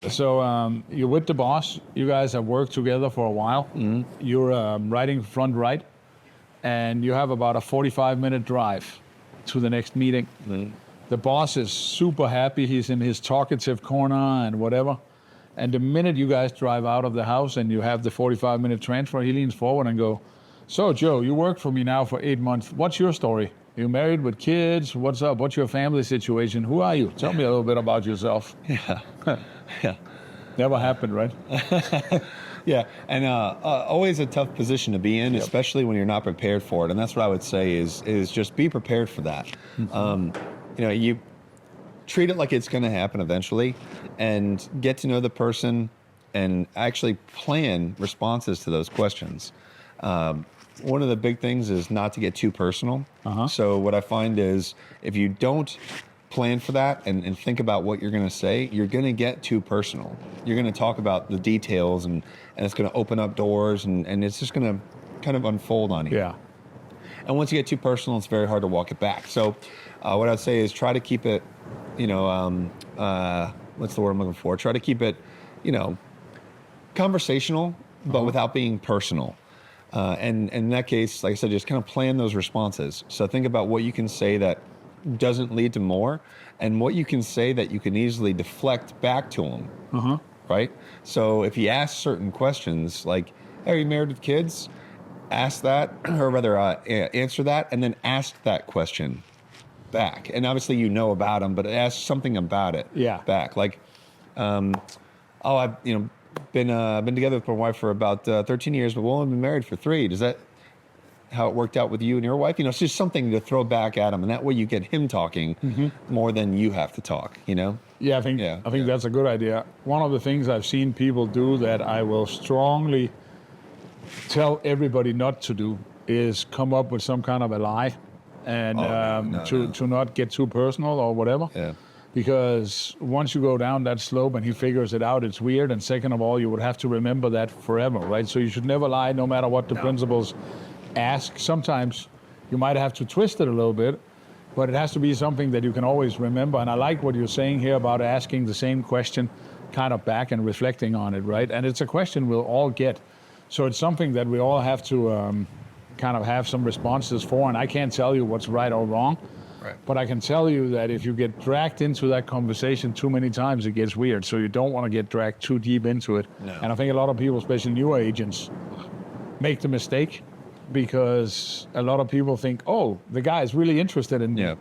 So you're with the boss. You guys have worked together for a while. Mm-hmm. You're riding front right, and you have about a 45-minute drive to the next meeting. Mm-hmm. The boss is super happy. He's in his talkative corner and whatever. And the minute you guys drive out of the house and you have the 45-minute transfer, he leans forward and go, "So, Joe, you worked for me now for 8 months. What's your story? You married with kids? What's up? What's your family situation? Who are you? Tell me a little bit about yourself." Yeah. Yeah. Never happened, right? Yeah, and always a tough position to be in, Yep. especially when you're not prepared for it. And that's what I would say is just be prepared for that. Mm-hmm. You treat it like it's going to happen eventually, and get to know the person, and actually plan responses to those questions. One of the big things is not to get too personal. Uh-huh. So what I find is if you don't plan for that and think about what you're going to say, you're going to get too personal. You're going to talk about the details, and it's going to open up doors, and it's just going to kind of unfold on you. Yeah. And once you get too personal, it's very hard to walk it back. So what I'd say is try to keep it, what's the word I'm looking for? Try to keep it, conversational, but without being personal. And in that case, like I said, just kind of plan those responses. So think about what you can say that doesn't lead to more, and what you can say that you can easily deflect back to them. Uh-huh. Right? So if you ask certain questions like, "Hey, are you married with kids?" Ask that, or rather answer that, and then ask that question back. And obviously you know about them, but ask something about it back. Like, I've been together with my wife for about 13 years, but we've only been married for 3. Does that how it worked out with you and your wife? It's just something to throw back at him, and that way you get him talking more than you have to talk. Yeah, I think that's a good idea. One of the things I've seen people do that I will strongly tell everybody not to do is come up with some kind of a lie, and to not get too personal or whatever. Yeah. Because once you go down that slope and he figures it out, it's weird. And second of all, you would have to remember that forever, right? So you should never lie, no matter what the principles ask. Sometimes you might have to twist it a little bit, but it has to be something that you can always remember. And I like what you're saying here about asking the same question kind of back and reflecting on it, right? And it's a question we'll all get. So it's something that we all have to kind of have some responses for. And I can't tell you what's right or wrong. Right. But I can tell you that if you get dragged into that conversation too many times, it gets weird. So you don't want to get dragged too deep into it. No. And I think a lot of people, especially newer agents, make the mistake because a lot of people think, oh, the guy is really interested in me.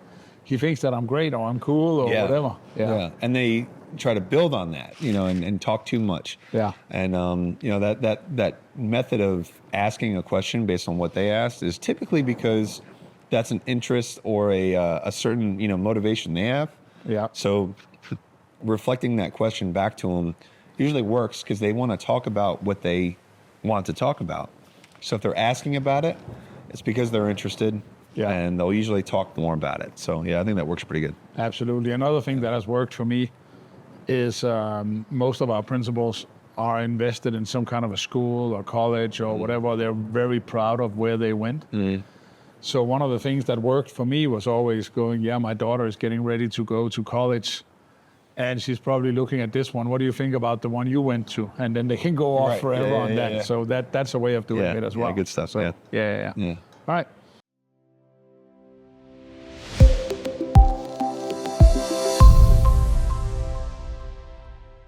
He thinks that I'm great or I'm cool or whatever. Yeah. And they try to build on that, and talk too much. Yeah. And, that method of asking a question based on what they asked is typically because that's an interest or a certain, motivation they have. Yeah. So reflecting that question back to them usually works because they want to talk about what they want to talk about. So if they're asking about it, it's because they're interested. Yeah. And they'll usually talk more about it. So, I think that works pretty good. Absolutely. Another thing that has worked for me is most of our principals are invested in some kind of a school or college or whatever. They're very proud of where they went. Mm-hmm. So one of the things that worked for me was always going, my daughter is getting ready to go to college, and she's probably looking at this one. What do you think about the one you went to? And then they can go off forever on that. So that's a way of doing it as well. Yeah, good stuff. So, yeah. All right.